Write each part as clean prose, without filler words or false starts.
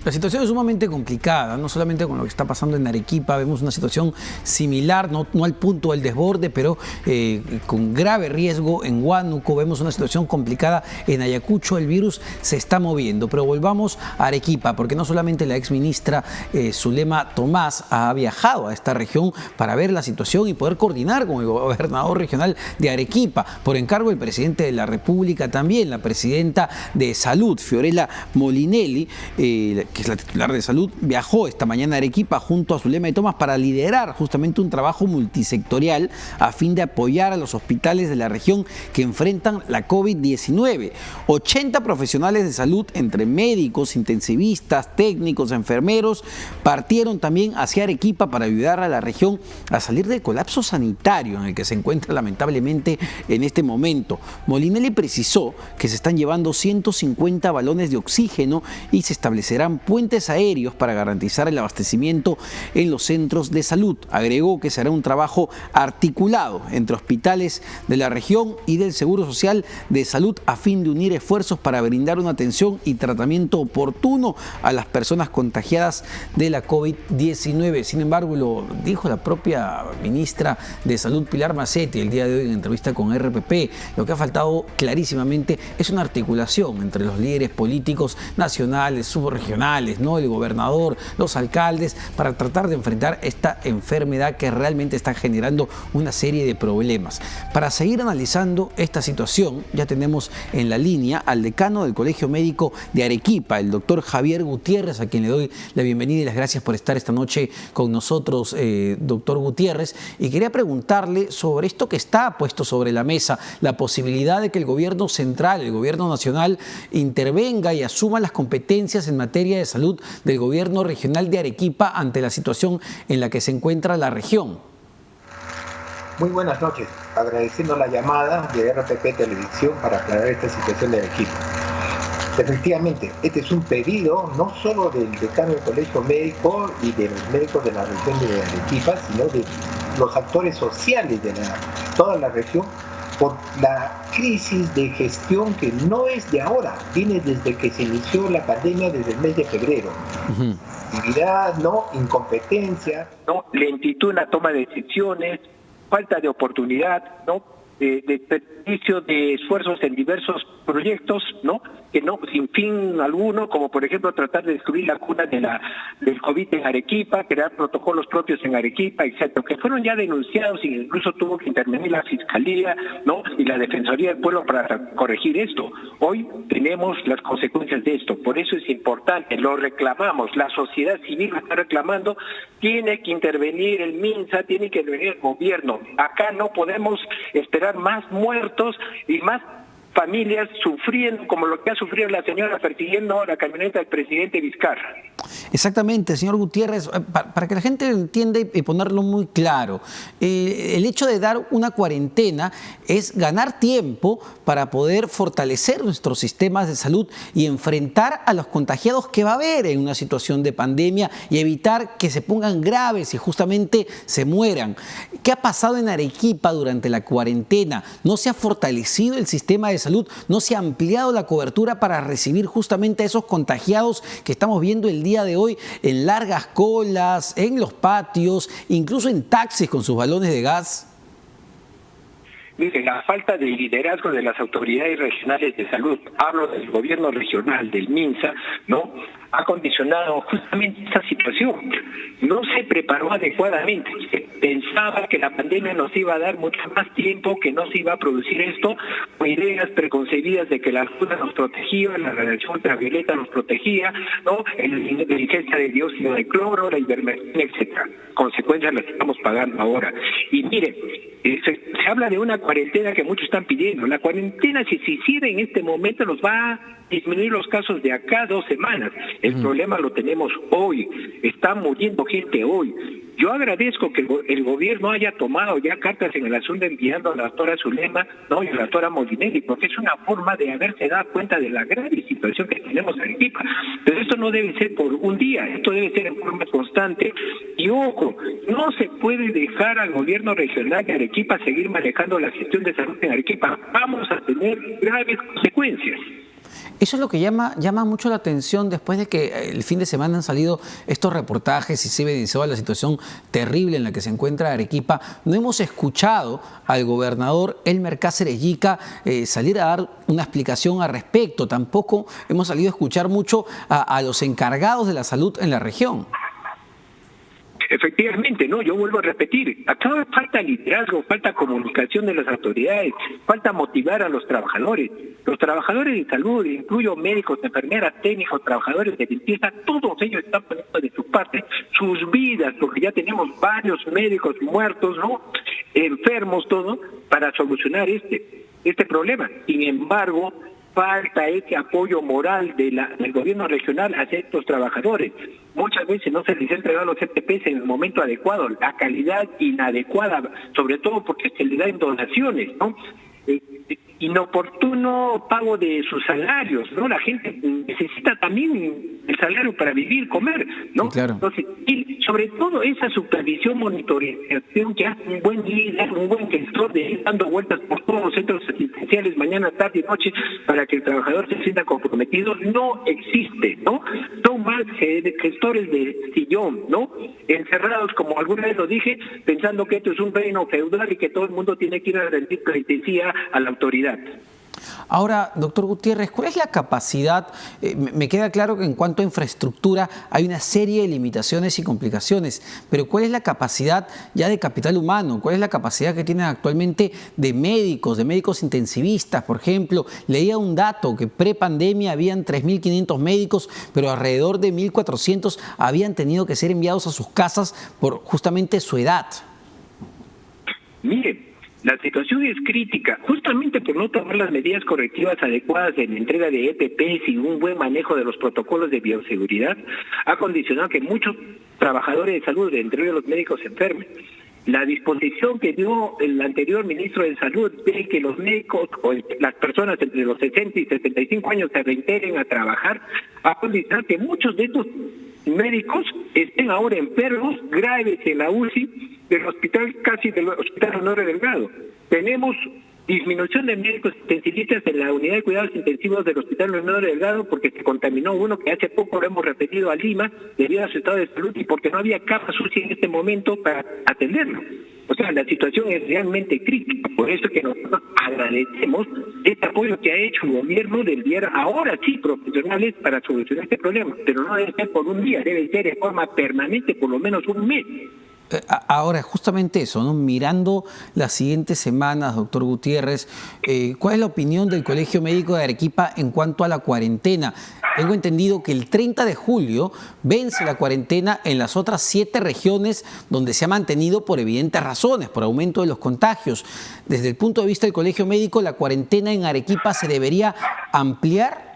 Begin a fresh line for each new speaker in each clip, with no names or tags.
La situación es sumamente complicada, no solamente con lo que está pasando en Arequipa, vemos una situación similar, no al punto del desborde, pero con grave riesgo en Huánuco, vemos una situación complicada en Ayacucho, el virus se está moviendo. Pero volvamos a Arequipa, porque no solamente la exministra Zulema Tomás ha viajado a esta región para ver la situación y poder coordinar con el gobernador regional de Arequipa, por encargo del presidente de la República también, la presidenta de Salud, Fiorella Molinelli, que es la titular de Salud, viajó esta mañana a Arequipa junto a Zulema y Tomás para liderar justamente un trabajo multisectorial a fin de apoyar a los hospitales de la región que enfrentan la COVID-19. 80 profesionales de salud, entre médicos, intensivistas, técnicos, enfermeros, partieron también hacia Arequipa para ayudar a la región a salir del colapso sanitario en el que se encuentra lamentablemente en este momento. Molinelli precisó que se están llevando 150 balones de oxígeno y se establecerán puentes aéreos para garantizar el abastecimiento en los centros de salud. Agregó que será un trabajo articulado entre hospitales de la región y del Seguro Social de Salud a fin de unir esfuerzos para brindar una atención y tratamiento oportuno a las personas contagiadas de la COVID-19. Sin embargo, lo dijo la propia ministra de Salud, Pilar Macetti, el día de hoy en entrevista con RPP. Lo que ha faltado clarísimamente es una articulación entre los líderes políticos nacionales, subregionales, ¿no? El gobernador, los alcaldes, para tratar de enfrentar esta enfermedad que realmente está generando una serie de problemas. Para seguir analizando esta situación, ya tenemos en la línea al decano del Colegio Médico de Arequipa, el doctor Javier Gutiérrez, a quien le doy la bienvenida y las gracias por estar esta noche con nosotros, doctor Gutiérrez. Y quería preguntarle sobre esto que está puesto sobre la mesa, la posibilidad de que el gobierno central, el gobierno nacional, intervenga y asuma las competencias en materia de salud del gobierno regional de Arequipa ante la situación en la que se encuentra la región.
Muy buenas noches, agradeciendo la llamada de RPP Televisión para aclarar esta situación de Arequipa. Efectivamente, este es un pedido no solo del decano del Colegio Médico y de los médicos de la región de Arequipa, sino de los actores sociales de toda la región, por la crisis de gestión que no es de ahora, viene desde que se inició la pandemia, desde el mes de febrero. Actividad, ¿no? Incompetencia, ¿no? Lentitud en la toma de decisiones, falta de oportunidad, ¿no? Desperdicio de esfuerzos en diversos proyectos, ¿no? Que no, sin fin alguno, como por ejemplo tratar de destruir la cuna del COVID en Arequipa, crear protocolos propios en Arequipa, etcétera, que fueron ya denunciados y incluso tuvo que intervenir la Fiscalía, ¿no? Y la Defensoría del Pueblo para corregir esto. Hoy tenemos las consecuencias de esto, por eso es importante, lo reclamamos, la sociedad civil lo está reclamando, tiene que intervenir el MINSA, tiene que intervenir el gobierno. Acá no podemos esperar más muertos y más familias sufriendo como lo que ha sufrido la señora persiguiendo la camioneta del presidente Vizcarra.
Exactamente, señor Gutiérrez, para que la gente entienda y ponerlo muy claro, el hecho de dar una cuarentena es ganar tiempo para poder fortalecer nuestros sistemas de salud y enfrentar a los contagiados que va a haber en una situación de pandemia y evitar que se pongan graves y justamente se mueran. ¿Qué ha pasado en Arequipa durante la cuarentena? ¿No se ha fortalecido el sistema de salud? ¿No se ha ampliado la cobertura para recibir justamente a esos contagiados que estamos viendo el día de hoy en largas colas, en los patios, incluso en taxis con sus balones de gas?
Mire, la falta de liderazgo de las autoridades regionales de salud, hablo del gobierno regional, del MINSA, ¿no?, ha condicionado justamente esta situación. No se preparó adecuadamente. Se pensaba que la pandemia nos iba a dar mucho más tiempo, que no se iba a producir esto, con ideas preconcebidas de que la luna nos protegía, la radiación ultravioleta nos protegía, ¿no?, la ingesta de dióxido de cloro, la ivermectina, etcétera. Consecuencias las estamos pagando ahora. Y mire, se habla de una cuarentena que muchos están pidiendo. La cuarentena, si se hiciera en este momento, nos va a disminuir los casos de acá 2 semanas. El problema lo tenemos hoy. Está muriendo gente hoy. Yo agradezco que el gobierno haya tomado ya cartas en el asunto enviando a la doctora Zulema, ¿no?, y a la doctora Molinelli, porque es una forma de haberse dado cuenta de la grave situación que tenemos en Arequipa. Pero esto no debe ser por un día, esto debe ser en forma constante. Y ojo, no se puede dejar al gobierno regional de Arequipa seguir manejando la gestión de salud en Arequipa. Vamos a tener graves consecuencias.
Eso es lo que llama mucho la atención después de que el fin de semana han salido estos reportajes y se ha evidenciado la situación terrible en la que se encuentra Arequipa. No hemos escuchado al gobernador Elmer Cáceres Yica salir a dar una explicación al respecto. Tampoco hemos salido a escuchar mucho a los encargados de la salud en la región.
Efectivamente, no, yo vuelvo a repetir, acá falta liderazgo, falta comunicación de las autoridades, falta motivar a los trabajadores. Los trabajadores de salud, incluyo médicos, enfermeras, técnicos, trabajadores de limpieza, todos ellos están poniendo de su parte sus vidas, porque ya tenemos varios médicos muertos, ¿no? Enfermos, todo, para solucionar este problema. Sin embargo, falta ese apoyo moral del gobierno regional hacia estos trabajadores. Muchas veces no se les ha entregado los EPPs en el momento adecuado, la calidad inadecuada, sobre todo porque se les da en donaciones, ¿no? Inoportuno pago de sus salarios, ¿no? La gente necesita también el salario para vivir, comer, ¿no?
Sí, claro.
Entonces, y sobre todo esa supervisión, monitorización que hace un buen líder, un buen gestor de ir dando vueltas por todos los centros asistenciales mañana, tarde y noche para que el trabajador se sienta comprometido, no existe, ¿no? Son más gestores de sillón, ¿no? Encerrados, como alguna vez lo dije, pensando que esto es un reino feudal y que todo el mundo tiene que ir a rendir pleitesía a la autoridad.
Ahora, doctor Gutiérrez, ¿cuál es la capacidad? Me queda claro que en cuanto a infraestructura hay una serie de limitaciones y complicaciones, pero ¿cuál es la capacidad ya de capital humano? ¿Cuál es la capacidad que tienen actualmente de médicos intensivistas, por ejemplo? Leía un dato que pre-pandemia habían 3.500 médicos, pero alrededor de 1.400 habían tenido que ser enviados a sus casas por justamente su edad.
Mire, la situación es crítica, justamente por no tomar las medidas correctivas adecuadas en la entrega de EPPs y un buen manejo de los protocolos de bioseguridad, ha condicionado que muchos trabajadores de salud, entre ellos los médicos, se enfermen. La disposición que dio el anterior ministro de Salud de que los médicos o las personas entre los 60 y 65 años se reintegren a trabajar, ha condicionado que muchos de estos médicos estén ahora enfermos, graves en la UCI del hospital, casi del Hospital Honorio Delgado. Tenemos disminución de médicos intensivistas en la unidad de cuidados intensivos del Hospital Honorio Delgado porque se contaminó uno que hace poco lo hemos repetido a Lima debido a su estado de salud y porque no había camas UCI en este momento para atenderlo. O sea, la situación es realmente crítica, por eso que nosotros agradecemos este apoyo que ha hecho el gobierno de enviar ahora sí profesionales para solucionar este problema, pero no debe ser por un día, debe ser de forma permanente por lo menos un mes.
Ahora, justamente eso, ¿no? Mirando las siguientes semanas, doctor Gutiérrez, ¿cuál es la opinión del Colegio Médico de Arequipa en cuanto a la cuarentena? Tengo entendido que el 30 de julio vence la cuarentena en las otras 7 regiones donde se ha mantenido por evidentes razones, por aumento de los contagios. Desde el punto de vista del Colegio Médico, ¿la cuarentena en Arequipa se debería ampliar?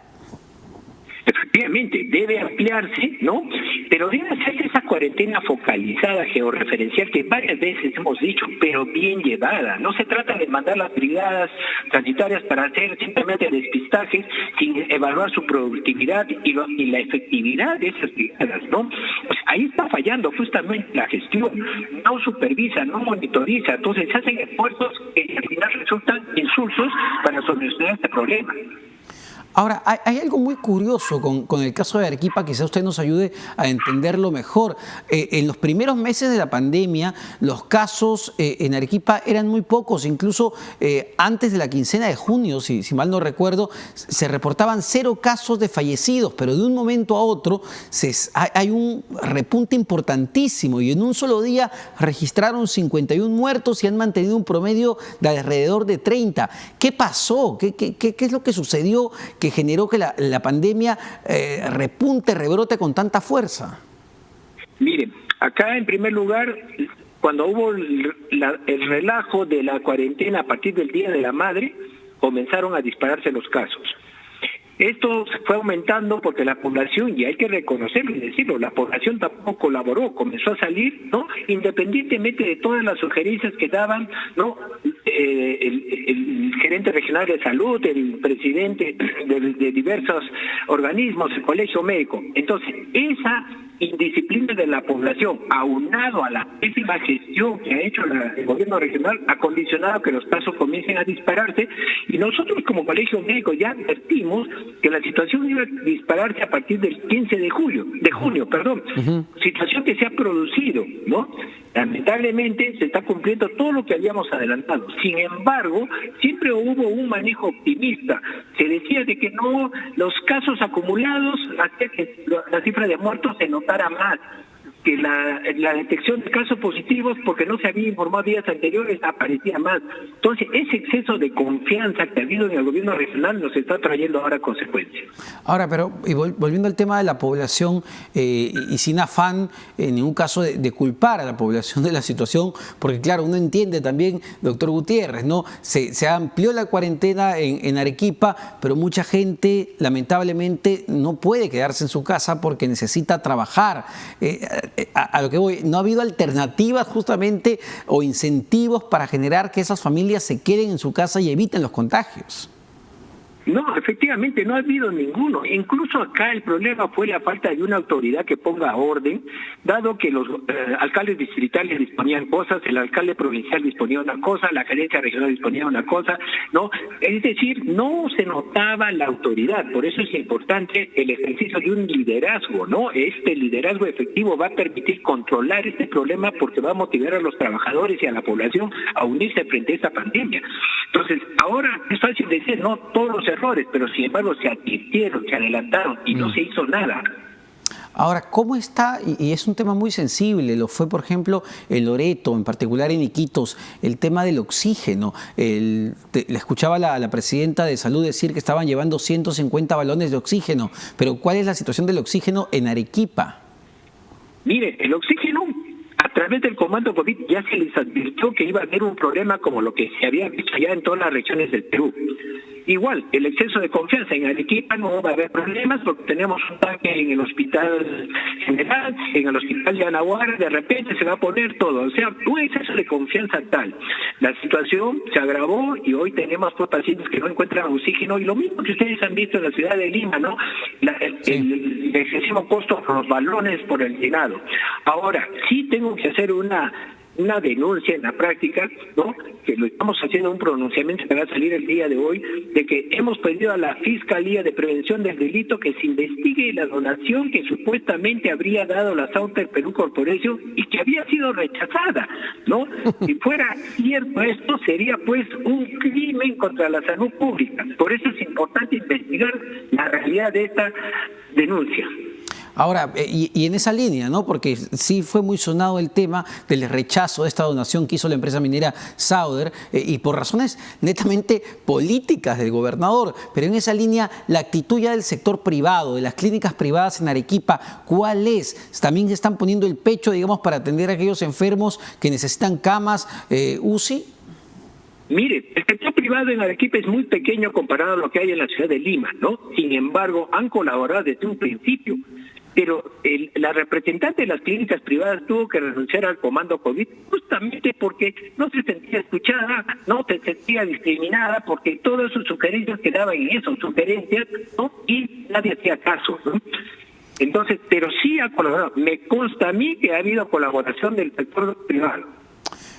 Efectivamente, debe ampliarse, ¿no? Pero debe hacerse esa cuarentena focalizada, georreferencial, que varias veces hemos dicho, pero bien llevada. No se trata de mandar las brigadas sanitarias para hacer simplemente despistajes sin evaluar su productividad y la efectividad de esas brigadas, ¿no? Pues ahí está fallando justamente la gestión. No supervisa, no monitoriza. Entonces se hacen esfuerzos que al final resultan insulsos para solucionar este problema.
Ahora, hay algo muy curioso con el caso de Arequipa, quizá usted nos ayude a entenderlo mejor. En los primeros meses de la pandemia, los casos en Arequipa eran muy pocos, incluso antes de la quincena de junio, si mal no recuerdo, se reportaban 0 casos de fallecidos, pero de un momento a otro hay un repunte importantísimo y en un solo día registraron 51 muertos y han mantenido un promedio de alrededor de 30. ¿Qué pasó? ¿Qué es lo que sucedió que generó que la pandemia rebrote con tanta fuerza?
Miren, acá en primer lugar, cuando hubo el relajo de la cuarentena a partir del Día de la Madre, comenzaron a dispararse los casos. Esto se fue aumentando porque la población, y hay que reconocerlo y decirlo, la población tampoco colaboró, comenzó a salir, ¿no? Independientemente de todas las sugerencias que daban, ¿no? el gerente regional de salud, el presidente de diversos organismos, el colegio médico. Entonces, esa indisciplina de la población, aunado a la pésima gestión que ha hecho el gobierno regional, ha condicionado que los casos comiencen a dispararse, y nosotros como colegio médico ya advertimos que la situación iba a dispararse a partir del 15 de junio, situación que se ha producido, ¿no? Lamentablemente se está cumpliendo todo lo que habíamos adelantado. Sin embargo, siempre hubo un manejo optimista. Se decía de que no, los casos acumulados hacía que la cifra de muertos se notara más, que la detección de casos positivos, porque no se había informado días anteriores, aparecía más. Entonces, ese exceso de confianza que ha habido en el gobierno regional nos está trayendo ahora consecuencias.
Ahora, pero y volviendo al tema de la población, y sin afán en ningún caso de culpar a la población de la situación, porque claro, uno entiende también, doctor Gutiérrez, ¿no? Se amplió la cuarentena en Arequipa, pero mucha gente lamentablemente no puede quedarse en su casa porque necesita trabajar. A lo que voy, ¿no ha habido alternativas justamente o incentivos para generar que esas familias se queden en su casa y eviten los contagios?
No, efectivamente, no ha habido ninguno. Incluso acá el problema fue la falta de una autoridad que ponga orden, dado que los alcaldes distritales disponían cosas, el alcalde provincial disponía una cosa, la gerencia regional disponía una cosa, ¿no? Es decir, no se notaba la autoridad. Por eso es importante el ejercicio de un liderazgo, ¿no? Este liderazgo efectivo va a permitir controlar este problema, porque va a motivar a los trabajadores y a la población a unirse frente a esta pandemia. Entonces, ahora es fácil decir, no todos los errores, pero sin embargo se advirtieron, se adelantaron y no se hizo nada.
Ahora, ¿cómo está? Y es un tema muy sensible, lo fue por ejemplo en Loreto, en particular en Iquitos, el tema del oxígeno. Le escuchaba a la presidenta de salud decir que estaban llevando 150 balones de oxígeno, pero ¿cuál es la situación del oxígeno en Arequipa?
Mire, el oxígeno, a través del comando COVID ya se les advirtió que iba a haber un problema como lo que se había visto ya en todas las regiones del Perú. Igual, el exceso de confianza en Arequipa no va a haber problemas porque tenemos un tanque en el hospital general, en el hospital de Anahuara, de repente se va a poner todo. O sea, un exceso de confianza tal. La situación se agravó y hoy tenemos pacientes que no encuentran oxígeno, y lo mismo que ustedes han visto en la ciudad de Lima, ¿no? El excesivo costo por los balones por el llenado. Ahora, sí tengo que hacer una denuncia en la práctica, ¿no? Que lo estamos haciendo, un pronunciamiento que va a salir el día de hoy, de que hemos pedido a la Fiscalía de Prevención del Delito que se investigue la donación que supuestamente habría dado la Southern Perú Corporation y que había sido rechazada, ¿no? Si fuera cierto esto, sería pues un crimen contra la salud pública. Por eso es importante investigar la realidad de esta denuncia.
Ahora, y en esa línea, ¿no? Porque sí fue muy sonado el tema del rechazo de esta donación que hizo la empresa minera Southern, y por razones netamente políticas del gobernador, pero en esa línea la actitud ya del sector privado, de las clínicas privadas en Arequipa, ¿cuál es? ¿También se están poniendo el pecho, digamos, para atender a aquellos enfermos que necesitan camas UCI?
Mire, el sector privado en Arequipa es muy pequeño comparado a lo que hay en la ciudad de Lima, ¿no? Sin embargo, han colaborado desde un principio. Pero la representante de las clínicas privadas tuvo que renunciar al comando COVID justamente porque no se sentía escuchada, no se sentía discriminada, porque todas sus sugerencias quedaban en eso, sugerencias, ¿no? Y nadie hacía caso, ¿no? Entonces, pero sí ha colaborado. Me consta a mí que ha habido colaboración del sector privado.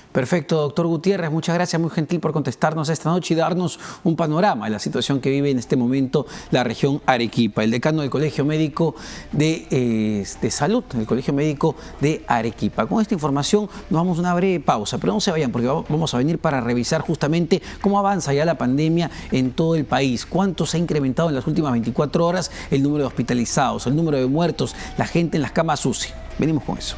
Perfecto, doctor Gutiérrez, muchas gracias, muy gentil por contestarnos esta noche y darnos un panorama de la situación que vive en este momento la región Arequipa. El decano del Colegio Médico de Salud, el Colegio Médico de Arequipa. Con esta información nos vamos a una breve pausa, pero no se vayan porque vamos a venir para revisar justamente cómo avanza ya la pandemia en todo el país, cuánto se ha incrementado en las últimas 24 horas el número de hospitalizados, el número de muertos, la gente en las camas UCI. Venimos con eso.